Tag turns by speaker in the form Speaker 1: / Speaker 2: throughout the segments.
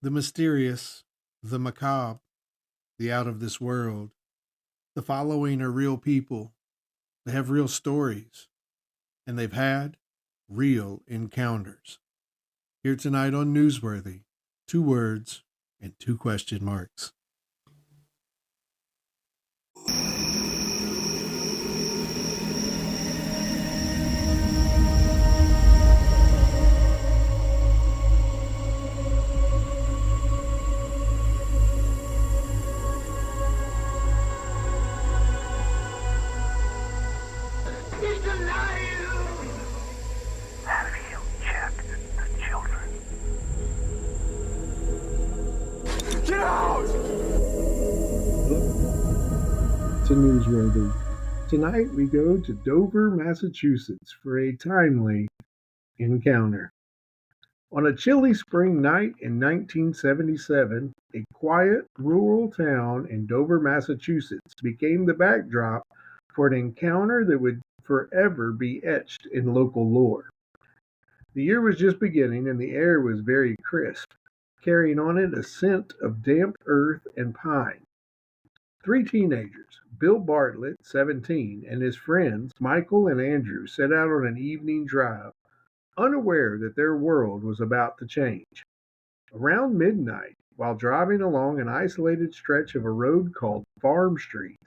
Speaker 1: The mysterious, the macabre, the out of this world. The following are real people. They have real stories, and they've had real encounters. Here tonight on Newsworthy, two words and two question marks.
Speaker 2: He's alive! Have you checked the children? Get out!
Speaker 3: To Newsworthy. Tonight we go to Dover, Massachusetts for a timely encounter. On a chilly spring night in 1977, a quiet rural town in Dover, Massachusetts became the backdrop for an encounter that would forever be etched in local lore. The year was just beginning and the air was very crisp, carrying on it a scent of damp earth and pine. Three teenagers, Bill Bartlett, 17, and his friends, Michael and Andrew, set out on an evening drive, unaware that their world was about to change. Around midnight, while driving along an isolated stretch of a road called Farm Street,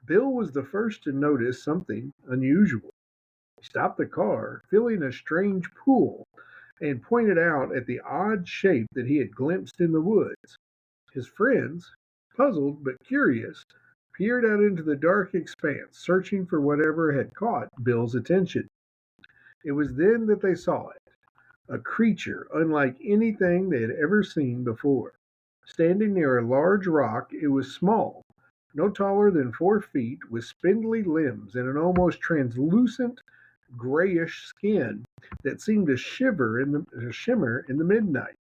Speaker 3: Bill was the first to notice something unusual. He stopped the car, feeling a strange pull, and pointed out at the odd shape that he had glimpsed in the woods. His friends, puzzled but curious, peered out into the dark expanse, searching for whatever had caught Bill's attention. It was then that they saw it, a creature unlike anything they had ever seen before. Standing near a large rock, it was small, no taller than 4 feet, with spindly limbs and an almost translucent grayish skin that seemed to shimmer in the midnight.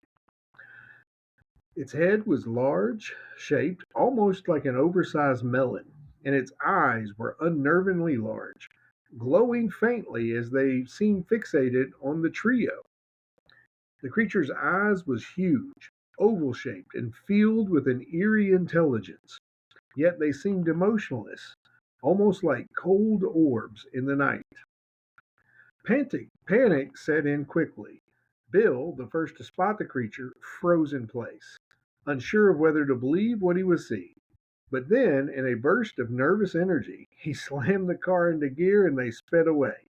Speaker 3: Its head was large, shaped almost like an oversized melon, and its eyes were unnervingly large, glowing faintly as they seemed fixated on the trio. The creature's eyes was huge, oval shaped, and filled with an eerie intelligence, yet they seemed emotionless, almost like cold orbs in the night. Panic set in quickly. Bill, the first to spot the creature, froze in place, unsure of whether to believe what he was seeing. But then, in a burst of nervous energy, he slammed the car into gear and they sped away,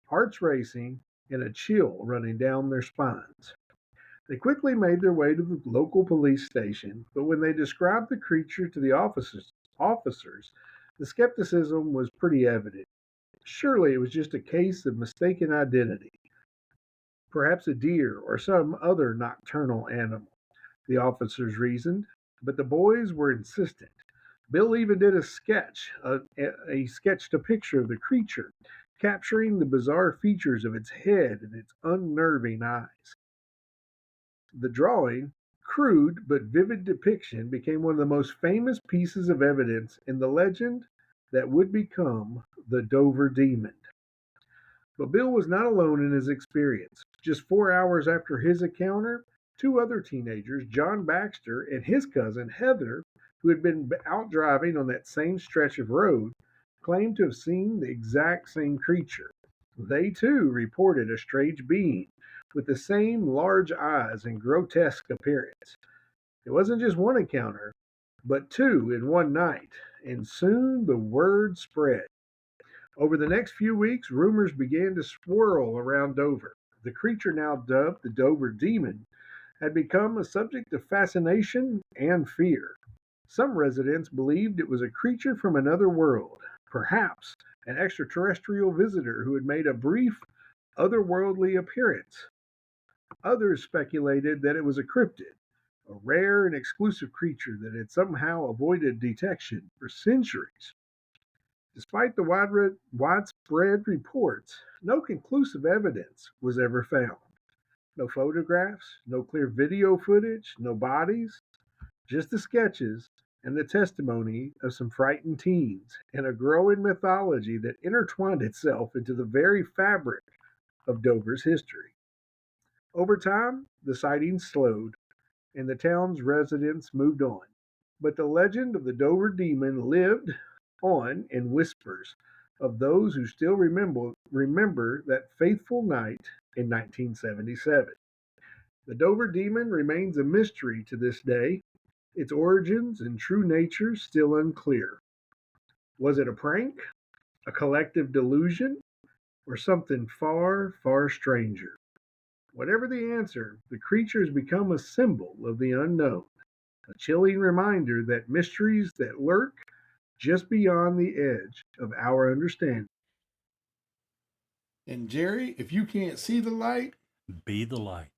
Speaker 3: hearts racing and a chill running down their spines. They quickly made their way to the local police station, but when they described the creature to the officers, the skepticism was pretty evident. Surely it was just a case of mistaken identity, perhaps a deer or some other nocturnal animal, the officers reasoned, but the boys were insistent. Bill even did he sketched a picture of the creature, capturing the bizarre features of its head and its unnerving eyes. The drawing, crude but vivid depiction, became one of the most famous pieces of evidence in the legend that would become the Dover Demon. But Bill was not alone in his experience. Just 4 hours after his encounter, two other teenagers, John Baxter and his cousin Heather, who had been out driving on that same stretch of road, claimed to have seen the exact same creature. They too reported a strange being with the same large eyes and grotesque appearance. It wasn't just one encounter, but two in one night, and soon the word spread. Over the next few weeks, rumors began to swirl around Dover. The creature, now dubbed the Dover Demon, had become a subject of fascination and fear. Some residents believed it was a creature from another world, perhaps an extraterrestrial visitor who had made a brief otherworldly appearance. Others speculated that it was a cryptid, a rare and exclusive creature that had somehow avoided detection for centuries. Despite the widespread reports, no conclusive evidence was ever found. No photographs, no clear video footage, no bodies, just the sketches and the testimony of some frightened teens and a growing mythology that intertwined itself into the very fabric of Dover's history. Over time, the sightings slowed. and the town's residents moved on. But the legend of the Dover demon lived on in whispers of those who still remember that fateful night in 1977. The Dover demon remains a mystery to this day, its origins and true nature still unclear. Was it a prank, a collective delusion, or something far, far stranger? Whatever the answer, the creature has become a symbol of the unknown, a chilling reminder that mysteries that lurk just beyond the edge of our understanding.
Speaker 1: And Jerry, if you can't see the light,
Speaker 4: Be the light.